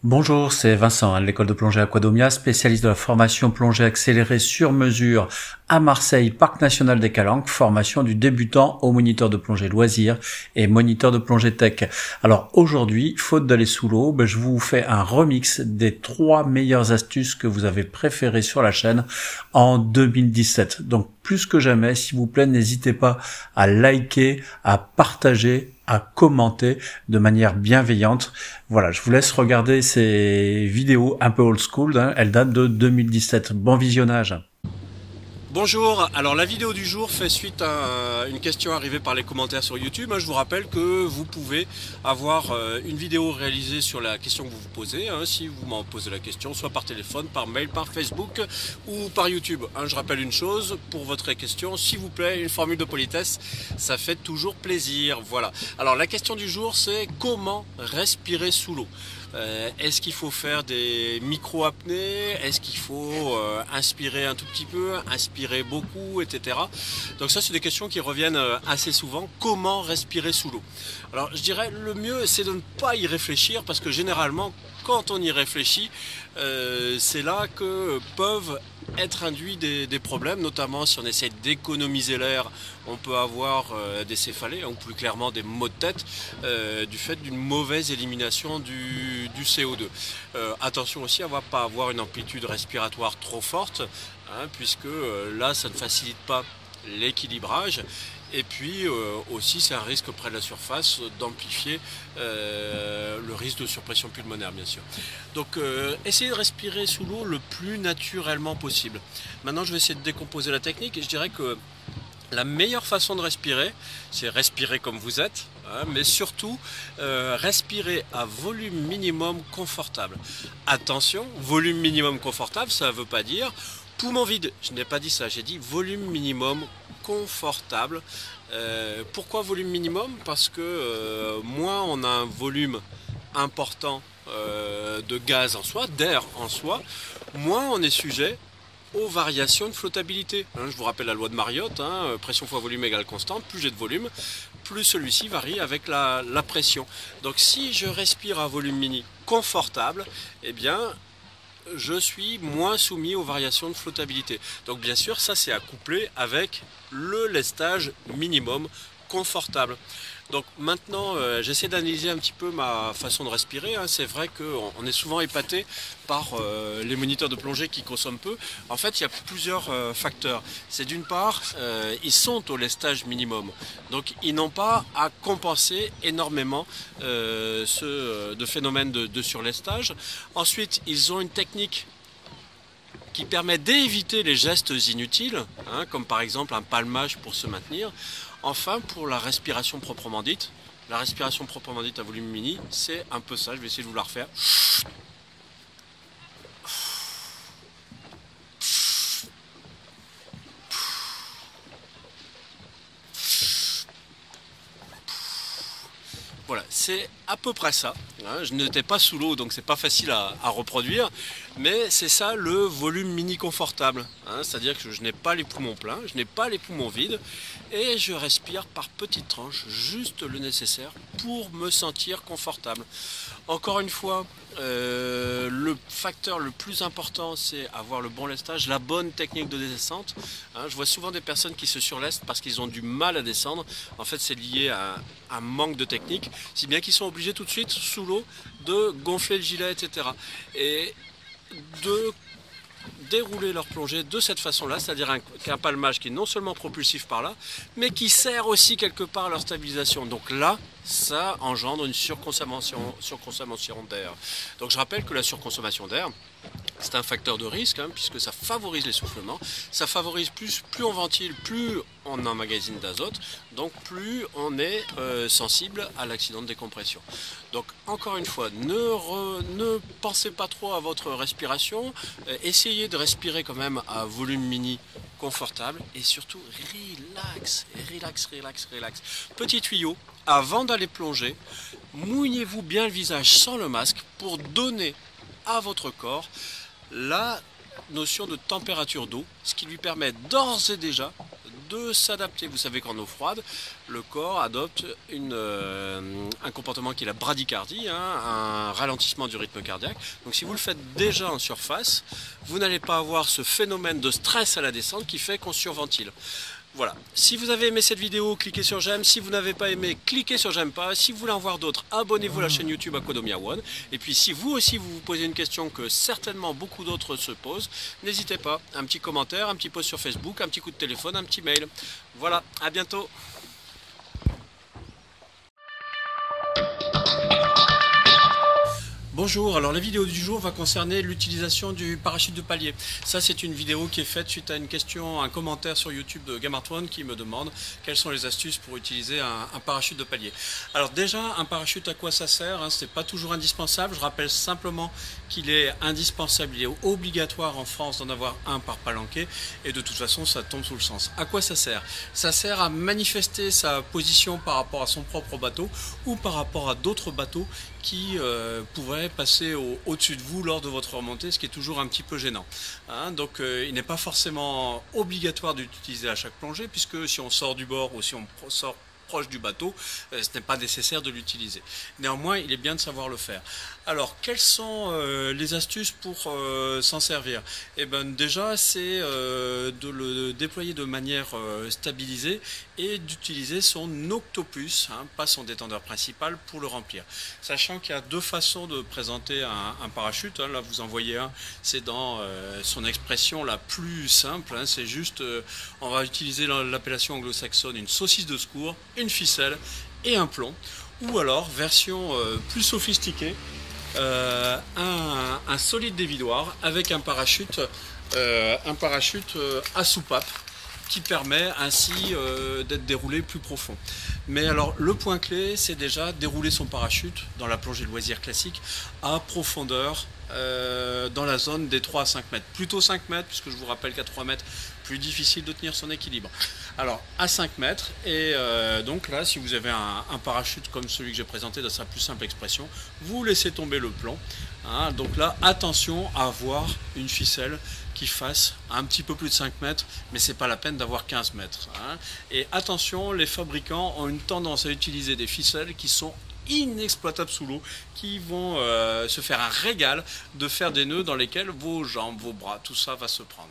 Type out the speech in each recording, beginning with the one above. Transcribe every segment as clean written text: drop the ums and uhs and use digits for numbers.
Bonjour, c'est Vincent, de l'école de plongée Aquadomia, spécialiste de la formation plongée accélérée sur mesure à Marseille, Parc National des Calanques, formation du débutant au moniteur de plongée loisir et moniteur de plongée tech. Alors aujourd'hui, faute d'aller sous l'eau, je vous fais un remix des 3 meilleures astuces que vous avez préférées sur la chaîne en 2017. Donc plus que jamais, s'il vous plaît, n'hésitez pas à liker, à partager, à commenter de manière bienveillante. Voilà, je vous laisse regarder ces vidéos un peu old school, elles datent de 2017. Bon visionnage. Bonjour, alors la vidéo du jour fait suite à une question arrivée par les commentaires sur YouTube. Je vous rappelle que vous pouvez avoir une vidéo réalisée sur la question que vous vous posez, si vous m'en posez la question, soit par téléphone, par mail, par Facebook ou par YouTube. Je rappelle une chose, pour votre question, s'il vous plaît, une formule de politesse, ça fait toujours plaisir. Voilà. Alors la question du jour, c'est comment respirer sous l'eau. Est-ce qu'il faut faire des micro-apnées? Est-ce qu'il faut inspirer un tout petit peu, inspirer beaucoup, etc. Donc ça, c'est des questions qui reviennent assez souvent. Comment respirer sous l'eau? Alors je dirais le mieux, c'est de ne pas y réfléchir, parce que généralement, quand on y réfléchit, c'est là que peuvent être induits des problèmes, notamment si on essaie d'économiser l'air, on peut avoir des céphalées, ou plus clairement des maux de tête, du fait d'une mauvaise élimination du CO2. Attention aussi à ne pas avoir une amplitude respiratoire trop forte, puisque là ça ne facilite pas l'équilibrage. Et puis aussi, c'est un risque près de la surface d'amplifier le risque de surpression pulmonaire, bien sûr. Donc essayez de respirer sous l'eau le plus naturellement possible. Maintenant, je vais essayer de décomposer la technique, et je dirais que la meilleure façon de respirer, c'est respirer comme vous êtes, mais surtout respirer à volume minimum confortable. Attention, volume minimum confortable, ça ne veut pas dire poumon vide. Je n'ai pas dit ça, j'ai dit volume minimum confortable. Pourquoi volume minimum? Parce que moins on a un volume important de gaz en soi, d'air en soi, moins on est sujet aux variations de flottabilité. Je vous rappelle la loi de Mariotte, pression fois volume égale constante. Plus j'ai de volume, plus celui-ci varie avec la pression. Donc si je respire à volume mini confortable, eh bien je suis moins soumis aux variations de flottabilité. Donc bien sûr, ça c'est à coupler avec le lestage minimum confortable. Donc maintenant, j'essaie d'analyser un petit peu ma façon de respirer. C'est vrai qu'on est souvent épaté par les moniteurs de plongée qui consomment peu. En fait, il y a plusieurs facteurs. C'est d'une part, ils sont au lestage minimum. Donc ils n'ont pas à compenser énormément ce phénomène de surlestage. Ensuite, ils ont une technique qui permet d'éviter les gestes inutiles, comme par exemple un palmage pour se maintenir. Enfin, pour la respiration proprement dite, à volume mini, c'est un peu ça. Je vais essayer de vous la refaire. Voilà, c'est à peu près ça. Je n'étais pas sous l'eau, donc c'est pas facile à reproduire, mais c'est ça le volume mini confortable. C'est-à-dire que je n'ai pas les poumons pleins, je n'ai pas les poumons vides, et je respire par petites tranches, juste le nécessaire pour me sentir confortable. Encore une fois, le facteur le plus important, c'est avoir le bon lestage, la bonne technique de descente. Je vois souvent des personnes qui se surlestent parce qu'ils ont du mal à descendre. En fait, c'est lié à un manque de technique, si bien qu'ils sont obligés tout de suite, sous l'eau, de gonfler le gilet, etc. Et de dérouler leur plongée de cette façon-là, c'est-à-dire qu'un palmage qui est non seulement propulsif par là, mais qui sert aussi quelque part à leur stabilisation. Donc là, ça engendre une surconsommation d'air. Donc je rappelle que la surconsommation d'air, c'est un facteur de risque, puisque ça favorise l'essoufflement, ça favorise plus on ventile, plus on emmagasine d'azote, donc plus on est sensible à l'accident de décompression. Donc encore une fois, ne pensez pas trop à votre respiration, essayez de respirer quand même à volume mini confortable, et surtout relax. Petit tuyau, avant d'aller plonger, mouillez-vous bien le visage sans le masque pour donner à votre corps notion de température d'eau, ce qui lui permet d'ores et déjà de s'adapter. Vous savez qu'en eau froide, le corps adopte un comportement qui est la bradycardie, un ralentissement du rythme cardiaque. Donc si vous le faites déjà en surface, vous n'allez pas avoir ce phénomène de stress à la descente qui fait qu'on surventile. Voilà, si vous avez aimé cette vidéo, cliquez sur j'aime. Si vous n'avez pas aimé, cliquez sur j'aime pas. Si vous voulez en voir d'autres, abonnez-vous à la chaîne YouTube Aquadomia One. Et puis si vous aussi vous posez une question que certainement beaucoup d'autres se posent, n'hésitez pas, un petit commentaire, un petit post sur Facebook, un petit coup de téléphone, un petit mail. Voilà, à bientôt. Bonjour, alors la vidéo du jour va concerner l'utilisation du parachute de palier. Ça c'est une vidéo qui est faite suite à une question, un commentaire sur YouTube de Gamart1 qui me demande quelles sont les astuces pour utiliser un parachute de palier. Alors déjà, un parachute, à quoi ça sert, c'est pas toujours indispensable. Je rappelle simplement qu'il est indispensable, il est obligatoire en France d'en avoir un par palanquet et de toute façon ça tombe sous le sens. À quoi ça sert? Ça sert à manifester sa position par rapport à son propre bateau ou par rapport à d'autres bateaux qui pourraient passer au-dessus de vous lors de votre remontée, ce qui est toujours un petit peu gênant. Donc il n'est pas forcément obligatoire d'utiliser à chaque plongée, puisque si on sort du bord ou si on sort proche du bateau, ce n'est pas nécessaire de l'utiliser. Néanmoins, il est bien de savoir le faire. Alors, quelles sont les astuces pour s'en servir? Eh bien, déjà, c'est de le déployer de manière stabilisée et d'utiliser son octopus, pas son détendeur principal, pour le remplir. Sachant qu'il y a deux façons de présenter un parachute. Là, vous en voyez un, c'est dans son expression la plus simple. C'est juste, on va utiliser l'appellation anglo-saxonne, une saucisse de secours, une ficelle et un plomb. Ou alors, version plus sophistiquée, un solide dévidoir avec un parachute à soupape qui permet ainsi d'être déroulé plus profond. Mais alors le point clé, c'est déjà dérouler son parachute dans la plongée de loisirs classique à profondeur dans la zone des 3 à 5 mètres. Plutôt 5 mètres, puisque je vous rappelle qu'à 3 mètres, plus difficile de tenir son équilibre. Alors à 5 mètres, et donc là, si vous avez un parachute comme celui que j'ai présenté dans sa plus simple expression, vous laissez tomber le plomb. Donc là, attention à avoir une ficelle qui fasse un petit peu plus de 5 mètres, mais c'est pas la peine d'avoir 15 mètres. Et attention, les fabricants ont une tendance à utiliser des ficelles qui sont inexploitables sous l'eau, qui vont se faire un régal de faire des nœuds dans lesquels vos jambes, vos bras, tout ça va se prendre.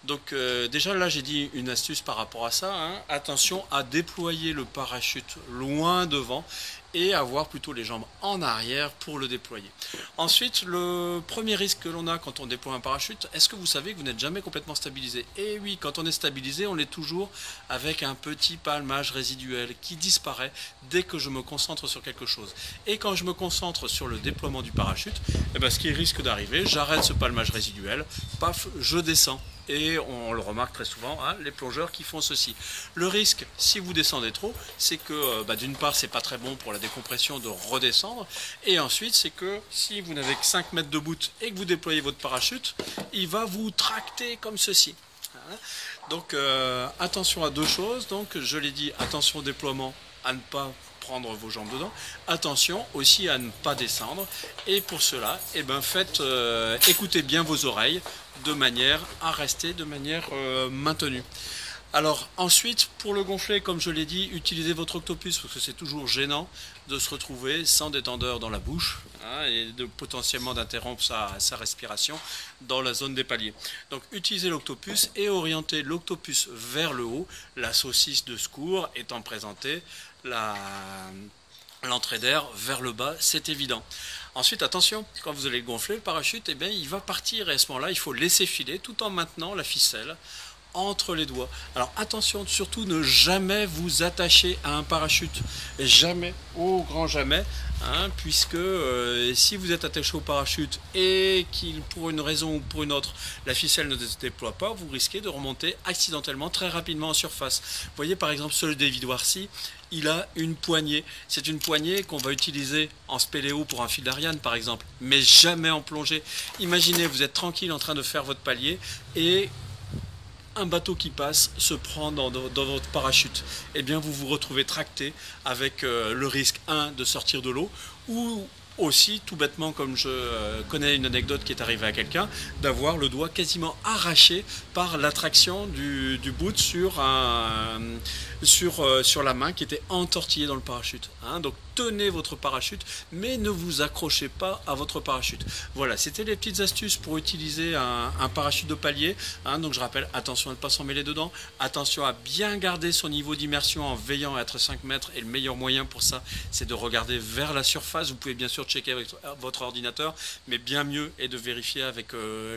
Donc déjà là j'ai dit une astuce par rapport à ça, attention à déployer le parachute loin devant et avoir plutôt les jambes en arrière pour le déployer. Ensuite, le premier risque que l'on a quand on déploie un parachute, est-ce que vous savez que vous n'êtes jamais complètement stabilisé? Et oui, quand on est stabilisé, on l'est toujours avec un petit palmage résiduel qui disparaît dès que je me concentre sur quelque chose. Et quand je me concentre sur le déploiement du parachute, ce qui risque d'arriver, j'arrête ce palmage résiduel, paf, je descends. Et on le remarque très souvent, les plongeurs qui font ceci. Le risque, si vous descendez trop, c'est que d'une part, c'est pas très bon pour la décompression de redescendre. Et ensuite, c'est que si vous n'avez que 5 mètres de bout et que vous déployez votre parachute, il va vous tracter comme ceci. Donc attention à deux choses. Donc je l'ai dit, attention au déploiement, à ne pas prendre vos jambes dedans. Attention aussi à ne pas descendre. Et pour cela, écoutez bien vos oreilles de manière à rester de manière maintenue. Alors ensuite, pour le gonfler, comme je l'ai dit, utilisez votre octopus, parce que c'est toujours gênant de se retrouver sans détendeur dans la bouche et de potentiellement d'interrompre sa respiration dans la zone des paliers. Donc utilisez l'octopus et orientez l'octopus vers le haut, la saucisse de secours étant présentée, l'entrée d'air vers le bas, c'est évident. Ensuite, attention, quand vous allez gonfler le parachute, il va partir et à ce moment-là, il faut laisser filer tout en maintenant la ficelle entre les doigts. Alors attention, surtout ne jamais vous attacher à un parachute, jamais, au grand jamais, puisque si vous êtes attaché au parachute et qu'il, pour une raison ou pour une autre, la ficelle ne se déploie pas, vous risquez de remonter accidentellement très rapidement en surface. Vous voyez par exemple ce dévidoir-ci, il a une poignée. C'est une poignée qu'on va utiliser en spéléo pour un fil d'Ariane par exemple, mais jamais en plongée. Imaginez, vous êtes tranquille en train de faire votre palier et un bateau qui passe se prend dans votre parachute. Eh bien vous vous retrouvez tracté avec le risque 1 de sortir de l'eau ou aussi, tout bêtement, comme je connais une anecdote qui est arrivée à quelqu'un, d'avoir le doigt quasiment arraché par l'attraction du boot sur la main qui était entortillée dans le parachute. Hein. Donc tenez votre parachute, mais ne vous accrochez pas à votre parachute. Voilà, c'était les petites astuces pour utiliser un parachute de palier. Hein. Donc je rappelle, attention à ne pas s'en mêler dedans, attention à bien garder son niveau d'immersion en veillant à être 5 mètres, et le meilleur moyen pour ça, c'est de regarder vers la surface. Vous pouvez bien sûr checker avec votre ordinateur, mais bien mieux est de vérifier avec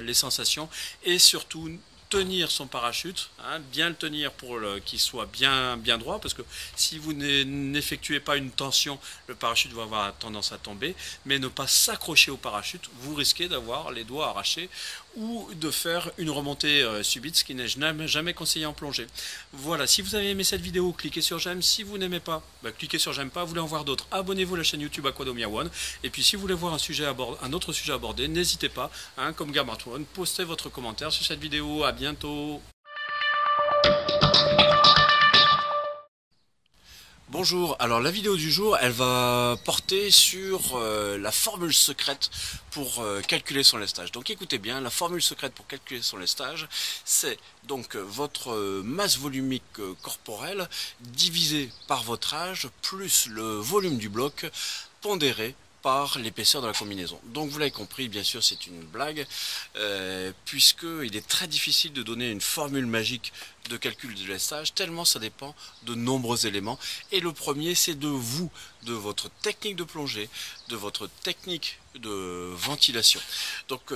les sensations, et surtout tenir son parachute, hein, bien le tenir pour qu'il soit bien droit, parce que si vous n'effectuez pas une tension, le parachute va avoir tendance à tomber, mais ne pas s'accrocher au parachute, vous risquez d'avoir les doigts arrachés ou de faire une remontée subite, ce qui n'est jamais conseillé en plongée. Voilà, si vous avez aimé cette vidéo, cliquez sur j'aime. Si vous n'aimez pas, cliquez sur j'aime pas. Vous voulez en voir d'autres, abonnez-vous à la chaîne YouTube Aquadomia One. Et puis si vous voulez voir un autre sujet abordé, n'hésitez pas, hein, comme Gamart One, postez votre commentaire sur cette vidéo. À bientôt. Bonjour, alors la vidéo du jour, elle va porter sur la formule secrète pour calculer son lestage. Donc écoutez bien, la formule secrète pour calculer son lestage, c'est donc votre masse volumique corporelle divisée par votre âge plus le volume du bloc pondéré par l'épaisseur de la combinaison. Donc vous l'avez compris, bien sûr c'est une blague, puisqu'il est très difficile de donner une formule magique de calcul de lestage, tellement ça dépend de nombreux éléments. Et le premier, c'est de vous, de votre technique de plongée, de votre technique de ventilation. Donc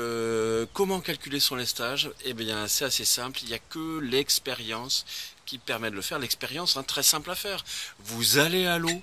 comment calculer son lestage? Eh bien c'est assez simple, il n'y a que l'expérience qui permet de le faire. L'expérience, hein, très simple à faire. Vous allez à l'eau,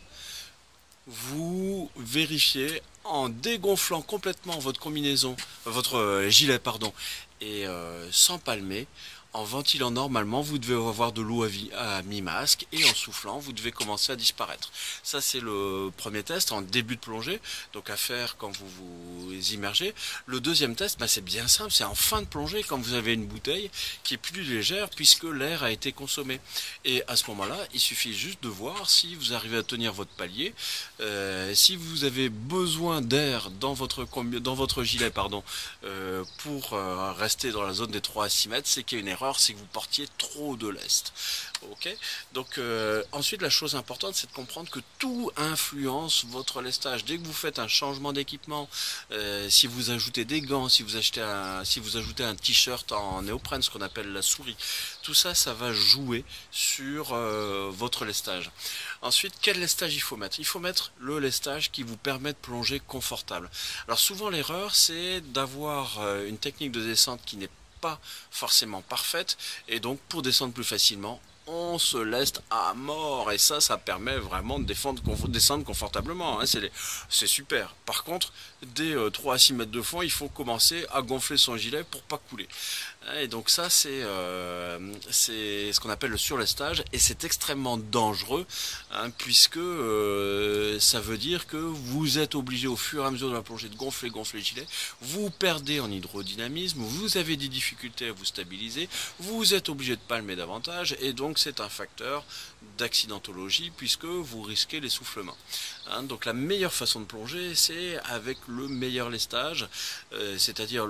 vous vérifiez en dégonflant complètement votre combinaison, votre gilet pardon, et sans palmer, en ventilant normalement, vous devez avoir de l'eau à mi-masque, et en soufflant, vous devez commencer à disparaître. Ça c'est le premier test en début de plongée, donc à faire quand vous vous immergez. Le deuxième test, c'est bien simple, c'est en fin de plongée, quand vous avez une bouteille qui est plus légère puisque l'air a été consommé. Et à ce moment-là, il suffit juste de voir si vous arrivez à tenir votre palier, si vous avez besoin d'air dans votre gilet pour rester dans la zone des 3 à 6 mètres, c'est qu'il y a une erreur, c'est que vous portiez trop de lest. Ok, donc ensuite la chose importante, c'est de comprendre que tout influence votre lestage. Dès que vous faites un changement d'équipement, si vous ajoutez des gants, si vous ajoutez un t-shirt en néoprène, ce qu'on appelle la souris, tout ça, ça va jouer sur votre lestage. Ensuite, quel lestage il faut mettre? Il faut mettre le lestage qui vous permet de plonger confortable. Alors souvent l'erreur, c'est d'avoir une technique de descente qui n'est pas forcément parfaite, et donc pour descendre plus facilement, on se leste à mort, et ça permet vraiment de descendre confortablement, hein. C'est super. Par contre, dès 3 à 6 mètres de fond, il faut commencer à gonfler son gilet pour pas couler. Et donc ça, c'est ce qu'on appelle le surlestage, et c'est extrêmement dangereux, hein, puisque ça veut dire que vous êtes obligé au fur et à mesure de la plongée de gonfler le gilet, vous perdez en hydrodynamisme, vous avez des difficultés à vous stabiliser, vous êtes obligé de palmer davantage, et donc c'est un facteur d'accidentologie puisque vous risquez l'essoufflement. Hein, donc la meilleure façon de plonger, c'est avec le meilleur lestage, c'est-à-dire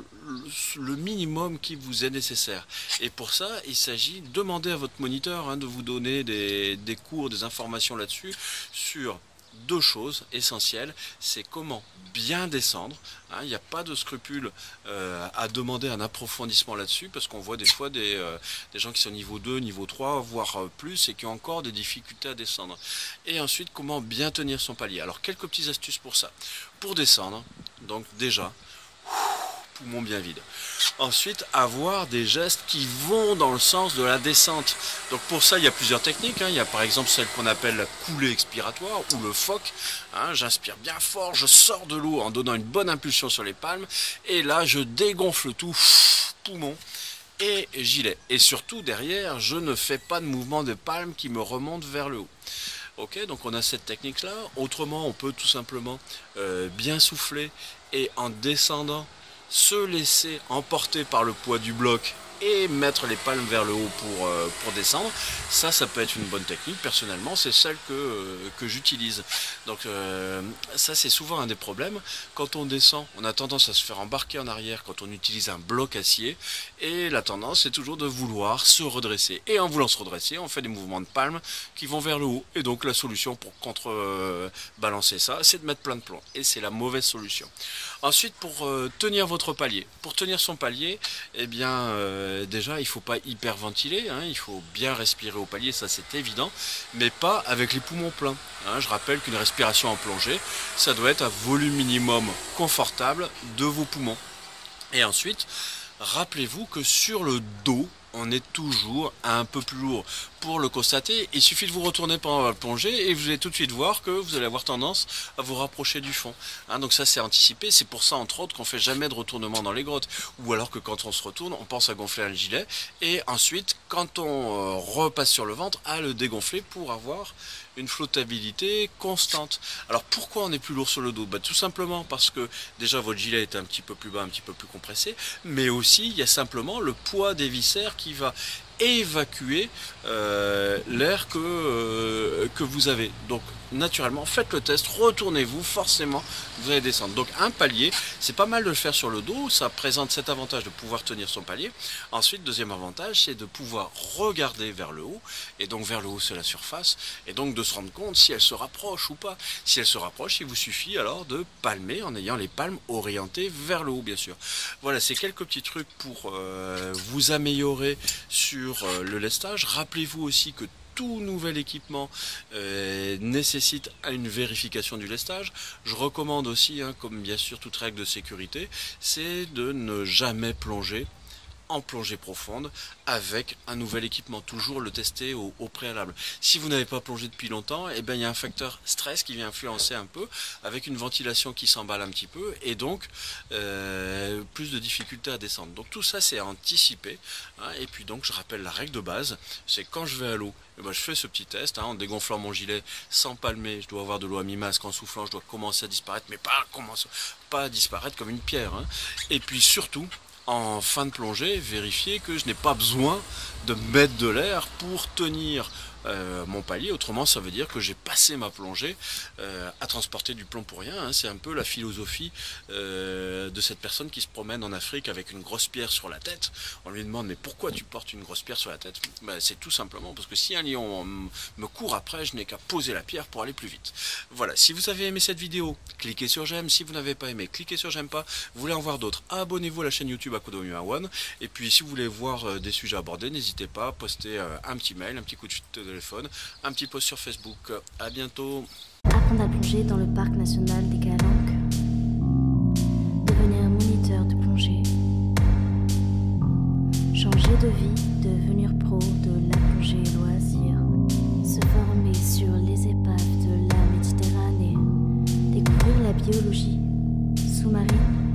le minimum qui vous est nécessaire. Et pour ça, il s'agit de demander à votre moniteur, hein, de vous donner des cours, des informations là-dessus, sur 2 choses essentielles. C'est comment bien descendre, hein, il n'y a pas de scrupule à demander un approfondissement là-dessus, parce qu'on voit des fois des gens qui sont niveau 2, niveau 3, voire plus, et qui ont encore des difficultés à descendre. Et ensuite, comment bien tenir son palier. Alors quelques petites astuces pour ça. Pour descendre, donc déjà, poumon bien vide. Ensuite, avoir des gestes qui vont dans le sens de la descente. Donc pour ça, il y a plusieurs techniques, hein. Il y a par exemple celle qu'on appelle la coulée expiratoire ou le phoque. Hein, j'inspire bien fort, je sors de l'eau en donnant une bonne impulsion sur les palmes, et là je dégonfle tout, poumon et gilet. Et surtout derrière, je ne fais pas de mouvement de palme qui me remonte vers le haut. Ok, donc on a cette technique là. Autrement, on peut tout simplement bien souffler, et en descendant, se laisser emporter par le poids du bloc et mettre les palmes vers le haut pour descendre. Ça peut être une bonne technique. Personnellement, c'est celle que j'utilise. Donc ça, c'est souvent un des problèmes. Quand on descend, on a tendance à se faire embarquer en arrière quand on utilise un bloc acier, et la tendance, c'est toujours de vouloir se redresser. Et en voulant se redresser, on fait des mouvements de palmes qui vont vers le haut. Et donc la solution pour contrebalancer ça, c'est de mettre plein de plomb. Et c'est la mauvaise solution. Ensuite, pour tenir votre palier. Pour tenir son palier, eh bien, déjà, il ne faut pas hyperventiler, hein, il faut bien respirer au palier, ça c'est évident, mais pas avec les poumons pleins. Hein. Je rappelle qu'une respiration en plongée, ça doit être à volume minimum confortable de vos poumons. Et ensuite, rappelez-vous que sur le dos, on est toujours un peu plus lourd. Pour le constater, il suffit de vous retourner pendant la plongée et vous allez tout de suite voir que vous allez avoir tendance à vous rapprocher du fond. Hein, donc ça, c'est anticipé. C'est pour ça, entre autres, qu'on fait jamais de retournement dans les grottes. Ou alors que quand on se retourne, on pense à gonfler un gilet. Et ensuite, quand on repasse sur le ventre, à le dégonfler pour avoir une flottabilité constante. Alors pourquoi on est plus lourd sur le dos? Tout simplement parce que déjà votre gilet est un petit peu plus bas, un petit peu plus compressé, mais aussi il y a simplement le poids des viscères qui va évacuer l'air que vous avez. Donc naturellement, faites le test, retournez-vous, forcément vous allez descendre. Donc un palier, c'est pas mal de le faire sur le dos, ça présente cet avantage de pouvoir tenir son palier. Ensuite, deuxième avantage, c'est de pouvoir regarder vers le haut, et donc vers le haut c'est la surface, et donc de se rendre compte si elle se rapproche ou pas. Si elle se rapproche, il vous suffit alors de palmer en ayant les palmes orientées vers le haut, bien sûr. Voilà, c'est quelques petits trucs pour vous améliorer sur le lestage. Rappelez-vous aussi que tout nouvel équipement nécessite une vérification du lestage. Je recommande aussi, hein, comme bien sûr toute règle de sécurité, c'est de ne jamais plonger en plongée profonde avec un nouvel équipement, toujours le tester au préalable. Si vous n'avez pas plongé depuis longtemps, eh bien, il y a un facteur stress qui vient influencer un peu, avec une ventilation qui s'emballe un petit peu, et donc plus de difficultés à descendre. Donc tout ça c'est anticipé, hein, et puis donc je rappelle la règle de base, c'est quand je vais à l'eau, eh ben, je fais ce petit test, hein, en dégonflant mon gilet sans palmer, je dois avoir de l'eau à mi-masque, en soufflant je dois commencer à disparaître, mais pas disparaître comme une pierre, hein. Et puis surtout, en fin de plongée, vérifier que je n'ai pas besoin de mettre de l'air pour tenir mon palier. Autrement, ça veut dire que j'ai passé ma plongée à transporter du plomb pour rien, hein. C'est un peu la philosophie de cette personne qui se promène en Afrique avec une grosse pierre sur la tête. On lui demande mais pourquoi tu portes une grosse pierre sur la tête? C'est tout simplement parce que si un lion me court après, je n'ai qu'à poser la pierre pour aller plus vite. Voilà, si vous avez aimé cette vidéo, cliquez sur j'aime. Si vous n'avez pas aimé, cliquez sur j'aime pas. Vous voulez en voir d'autres, abonnez-vous à la chaîne YouTube Aquadomia One. Et puis si vous voulez voir des sujets abordés, n'hésitez pas à poster un petit mail, un petit coup de téléphone, un petit post sur Facebook. À bientôt. Apprendre à plonger dans le parc national des Calanques. Devenir moniteur de plongée. Changer de vie, devenir pro de la plongée loisir. Se former sur les épaves de la Méditerranée. Découvrir la biologie sous-marine